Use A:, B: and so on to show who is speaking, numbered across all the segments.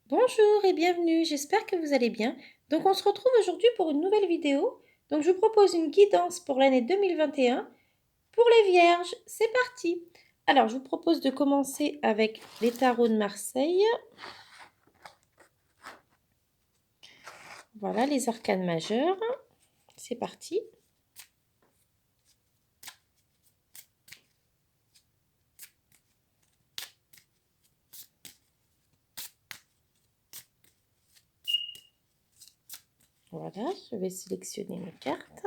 A: Bonjour et bienvenue, j'espère que vous allez bien. Donc on se retrouve aujourd'hui pour une nouvelle vidéo. Donc je vous propose une guidance pour l'année 2021 pour les vierges. C'est parti. Alors je vous propose de commencer avec les tarots de Marseille. Voilà les arcanes majeures. C'est parti. Voilà, je vais sélectionner mes cartes.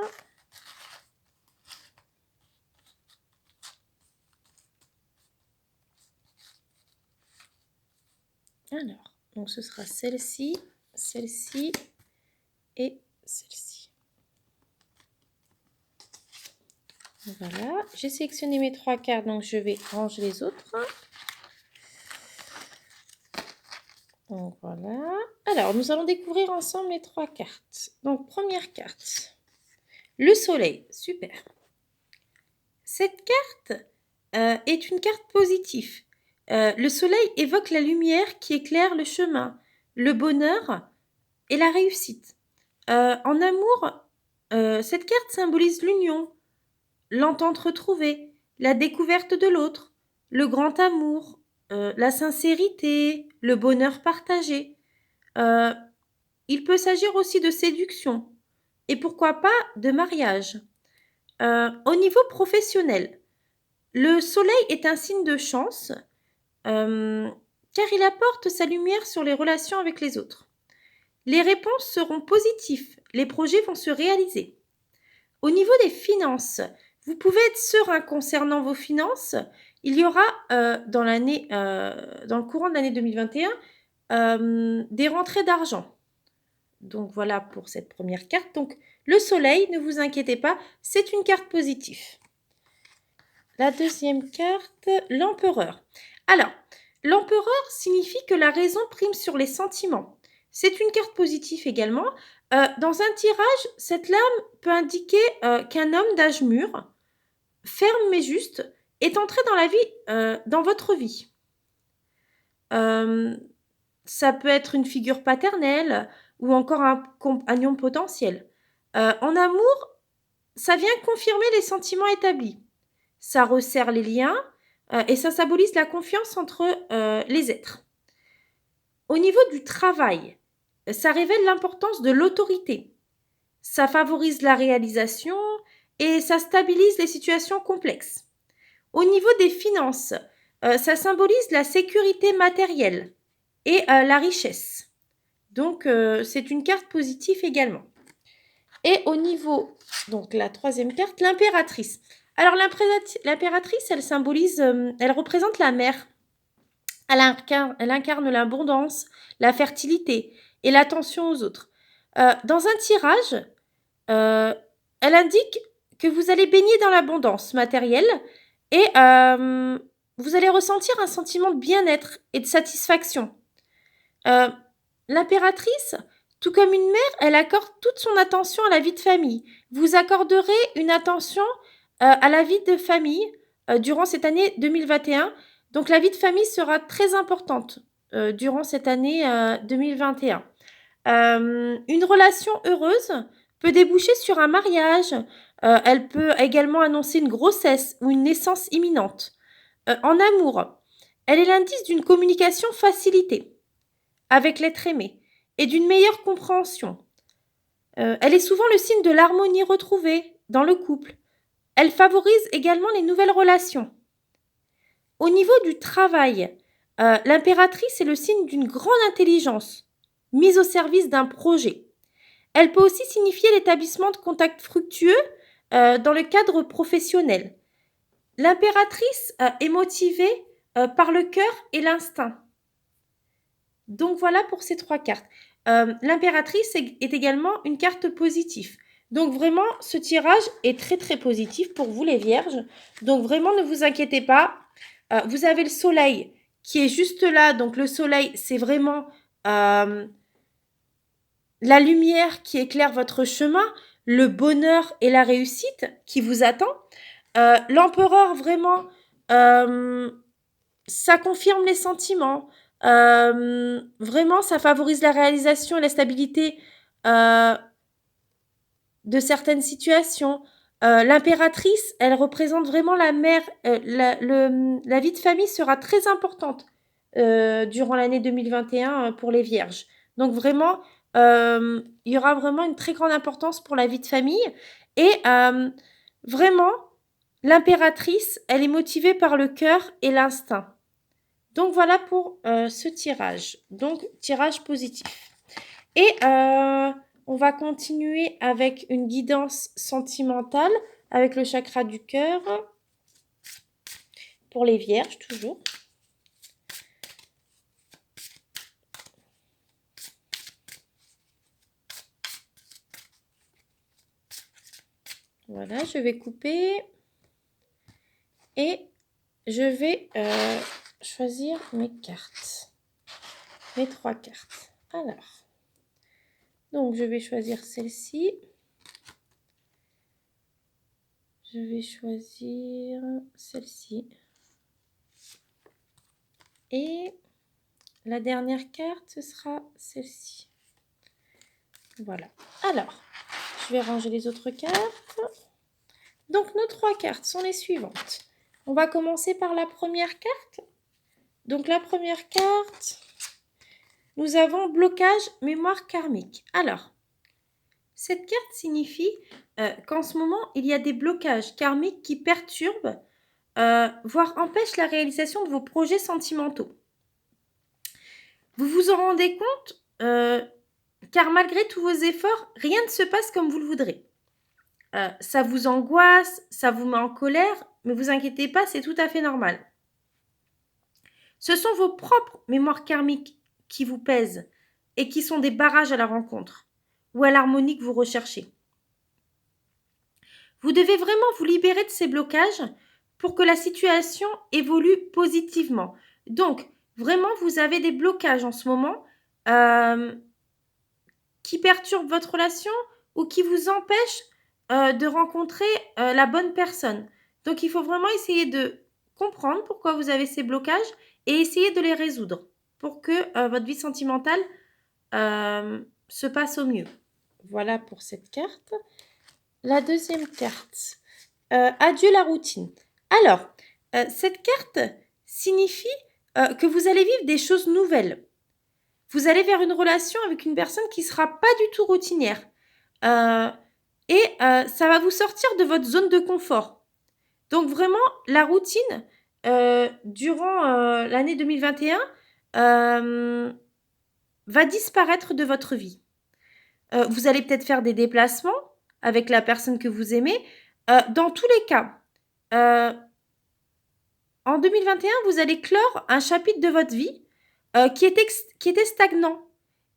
A: Alors, donc ce sera celle-ci, celle-ci et celle-ci. Voilà, j'ai sélectionné mes 3 cartes, donc je vais ranger les autres. Donc voilà. Alors, nous allons découvrir ensemble les 3 cartes. Donc, première carte, le soleil. Super. Cette carte est une carte positive. Le soleil évoque la lumière qui éclaire le chemin, le bonheur et la réussite. En amour, cette carte symbolise l'union, l'entente retrouvée, la découverte de l'autre, le grand amour, la sincérité, le bonheur partagé. Il peut s'agir aussi de séduction et pourquoi pas de mariage. Au niveau professionnel, le soleil est un signe de chance car il apporte sa lumière sur les relations avec les autres. Les réponses seront positives, les projets vont se réaliser. Au niveau des finances, vous pouvez être serein concernant vos finances. Il y aura dans le courant de l'année 2021 des rentrées d'argent. Donc voilà pour cette première carte. Donc le soleil, ne vous inquiétez pas, c'est une carte positive. La deuxième carte, l'empereur. Alors, l'empereur signifie que la raison prime sur les sentiments. C'est une carte positive également. Dans un tirage, cette lame peut indiquer qu'un homme d'âge mûr, ferme mais juste, est entré dans la vie, dans votre vie. Ça peut être une figure paternelle ou encore un compagnon potentiel. En amour, ça vient confirmer les sentiments établis. Ça resserre les liens et ça symbolise la confiance entre les êtres. Au niveau du travail, ça révèle l'importance de l'autorité. Ça favorise la réalisation et ça stabilise les situations complexes. Au niveau des finances, ça symbolise la sécurité matérielle et la richesse. Donc, c'est une carte positive également. Et au niveau, donc la troisième carte, l'impératrice. Alors, l'impératrice, elle symbolise, elle représente la mère. Elle incarne l'abondance, la fertilité et l'attention aux autres. Dans un tirage, elle indique que vous allez baigner dans l'abondance matérielle et vous allez ressentir un sentiment de bien-être et de satisfaction. L'impératrice, tout comme une mère, elle accorde toute son attention à la vie de famille. Vous accorderez une attention à la vie de famille durant cette année 2021. Donc la vie de famille sera très importante durant cette année 2021. Une relation heureuse peut déboucher sur un mariage. Elle peut également annoncer une grossesse ou une naissance imminente. En amour, elle est l'indice d'une communication facilitée avec l'être aimé et d'une meilleure compréhension. Elle est souvent le signe de l'harmonie retrouvée dans le couple. Elle favorise également les nouvelles relations. Au niveau du travail, l'impératrice est le signe d'une grande intelligence mise au service d'un projet. Elle peut aussi signifier l'établissement de contacts fructueux dans le cadre professionnel. L'impératrice est motivée par le cœur et l'instinct. Donc voilà pour ces 3 cartes. L'impératrice est également une carte positive. Donc vraiment, ce tirage est très très positif pour vous les vierges. Donc vraiment, ne vous inquiétez pas. Vous avez le soleil qui est juste là. Donc le soleil, c'est vraiment la lumière qui éclaire votre chemin, le bonheur et la réussite qui vous attend. L'empereur, vraiment, ça confirme les sentiments. Vraiment, ça favorise la réalisation et la stabilité de certaines situations. L'impératrice, elle représente vraiment la mère. La vie de famille sera très importante durant l'année 2021 pour les vierges. Donc vraiment, il y aura vraiment une très grande importance pour la vie de famille. Et vraiment, l'impératrice, elle est motivée par le cœur et l'instinct. Donc voilà pour ce tirage. Donc tirage positif. Et on va continuer avec une guidance sentimentale avec le chakra du cœur pour les vierges toujours. Voilà, je vais couper et je vais choisir mes cartes, mes 3 cartes. Alors, donc je vais choisir celle-ci. Je vais choisir celle-ci. Et la dernière carte, ce sera celle-ci. Voilà. Alors, je vais ranger les autres cartes. Donc, nos 3 cartes sont les suivantes. On va commencer par la première carte. Donc, la première carte, nous avons blocage mémoire karmique. Alors, cette carte signifie qu'en ce moment, il y a des blocages karmiques qui perturbent, voire empêchent la réalisation de vos projets sentimentaux. Vous vous en rendez compte, car malgré tous vos efforts, rien ne se passe comme vous le voudrez. Ça vous angoisse, ça vous met en colère, mais vous inquiétez pas, c'est tout à fait normal. Ce sont vos propres mémoires karmiques qui vous pèsent et qui sont des barrages à la rencontre ou à l'harmonie que vous recherchez. Vous devez vraiment vous libérer de ces blocages pour que la situation évolue positivement. Donc, vraiment, vous avez des blocages en ce moment qui perturbent votre relation ou qui vous empêchent de rencontrer la bonne personne. Donc, il faut vraiment essayer de comprendre pourquoi vous avez ces blocages et essayer de les résoudre pour que votre vie sentimentale se passe au mieux. Voilà pour cette carte. La deuxième carte. Adieu la routine. Alors, cette carte signifie que vous allez vivre des choses nouvelles. Vous allez vers une relation avec une personne qui ne sera pas du tout routinière. Et ça va vous sortir de votre zone de confort. Donc vraiment, la routine, durant l'année 2021, va disparaître de votre vie. Vous allez peut-être faire des déplacements avec la personne que vous aimez. Dans tous les cas, en 2021, vous allez clore un chapitre de votre vie qui était stagnant.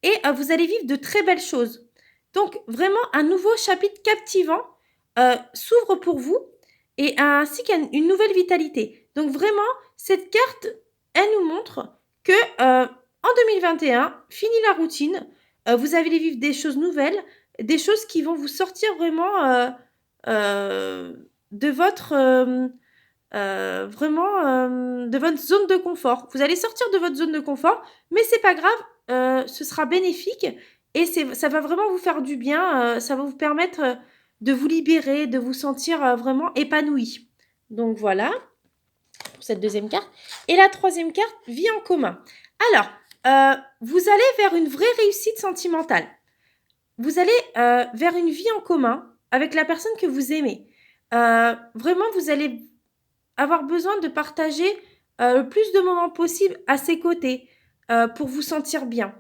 A: Et vous allez vivre de très belles choses. Donc, vraiment, un nouveau chapitre captivant s'ouvre pour vous et ainsi qu'une nouvelle vitalité. Donc, vraiment, cette carte, elle nous montre que en 2021, fini la routine, vous allez vivre des choses nouvelles, des choses qui vont vous sortir vraiment de votre de votre zone de confort. Vous allez sortir de votre zone de confort, mais c'est pas grave, ce sera bénéfique et ça va vraiment vous faire du bien, ça va vous permettre de vous libérer, de vous sentir vraiment épanoui. Donc voilà pour cette deuxième carte. Et la troisième carte, vie en commun. Alors, vous allez vers une vraie réussite sentimentale. Vous allez vers une vie en commun avec la personne que vous aimez. Vraiment, vous allez avoir besoin de partager le plus de moments possible à ses côtés pour vous sentir bien.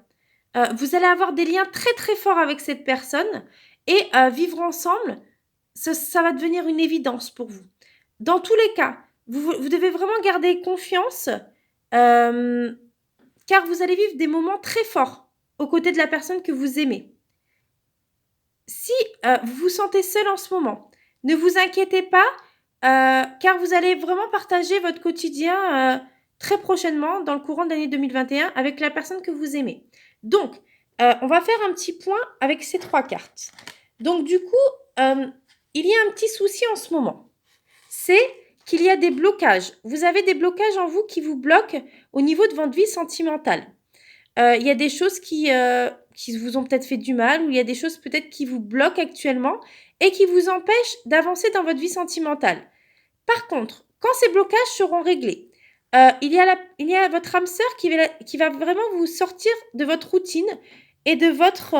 A: Vous allez avoir des liens très très forts avec cette personne et vivre ensemble, ça va devenir une évidence pour vous. Dans tous les cas, vous devez vraiment garder confiance car vous allez vivre des moments très forts aux côtés de la personne que vous aimez. Si vous vous sentez seul en ce moment, ne vous inquiétez pas car vous allez vraiment partager votre quotidien très prochainement dans le courant de l'année 2021 avec la personne que vous aimez. Donc, on va faire un petit point avec ces 3 cartes. Donc, du coup, il y a un petit souci en ce moment. C'est qu'il y a des blocages. Vous avez des blocages en vous qui vous bloquent au niveau de votre vie sentimentale. Il y a des choses qui vous ont peut-être fait du mal ou il y a des choses peut-être qui vous bloquent actuellement et qui vous empêchent d'avancer dans votre vie sentimentale. Par contre, quand ces blocages seront réglés, il y a votre âme sœur qui va vraiment vous sortir de votre routine et de votre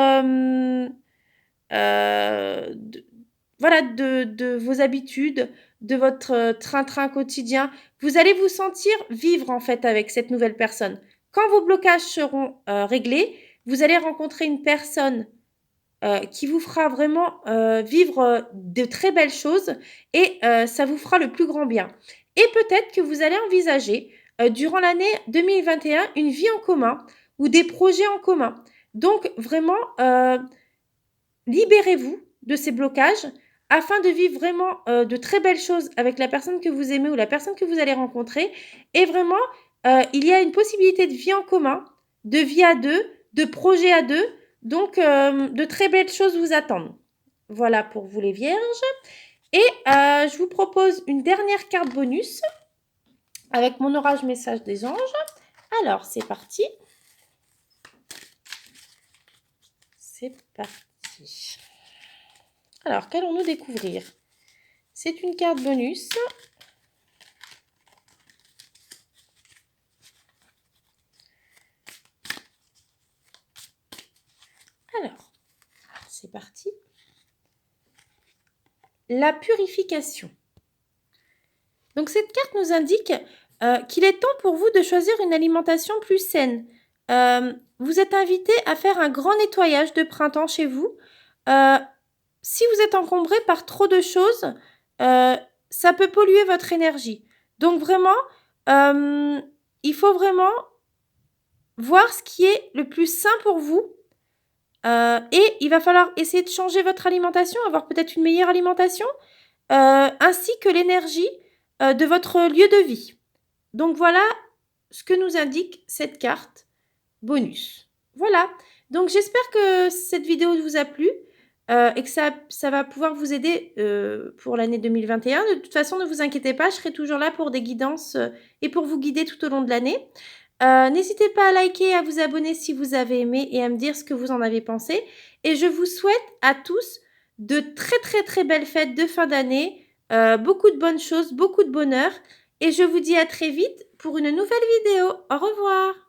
A: de vos habitudes, de votre train-train quotidien. Vous allez vous sentir vivre en fait avec cette nouvelle personne. Quand vos blocages seront réglés, vous allez rencontrer une personne qui vous fera vraiment vivre de très belles choses et ça vous fera le plus grand bien. Et peut-être que vous allez envisager durant l'année 2021 une vie en commun ou des projets en commun. Donc vraiment, libérez-vous de ces blocages afin de vivre vraiment de très belles choses avec la personne que vous aimez ou la personne que vous allez rencontrer. Et vraiment, il y a une possibilité de vie en commun, de vie à deux, de projets à deux. Donc, de très belles choses vous attendent. Voilà pour vous les vierges. Et je vous propose une dernière carte bonus avec mon orage message des anges. Alors, c'est parti. C'est parti. Alors, qu'allons-nous découvrir? C'est une carte bonus. Alors, c'est parti. La purification. Donc, cette carte nous indique qu'il est temps pour vous de choisir une alimentation plus saine. Vous êtes invité à faire un grand nettoyage de printemps chez vous. Si vous êtes encombré par trop de choses, ça peut polluer votre énergie. Donc vraiment, il faut vraiment voir ce qui est le plus sain pour vous. Et il va falloir essayer de changer votre alimentation, avoir peut-être une meilleure alimentation, ainsi que l'énergie de votre lieu de vie. Donc voilà ce que nous indique cette carte bonus. Voilà, donc j'espère que cette vidéo vous a plu et que ça va pouvoir vous aider pour l'année 2021. De toute façon, ne vous inquiétez pas, je serai toujours là pour des guidances et pour vous guider tout au long de l'année. N'hésitez pas à liker et à vous abonner si vous avez aimé et à me dire ce que vous en avez pensé. Et je vous souhaite à tous de très très très belles fêtes de fin d'année, beaucoup de bonnes choses, beaucoup de bonheur. Et je vous dis à très vite pour une nouvelle vidéo. Au revoir!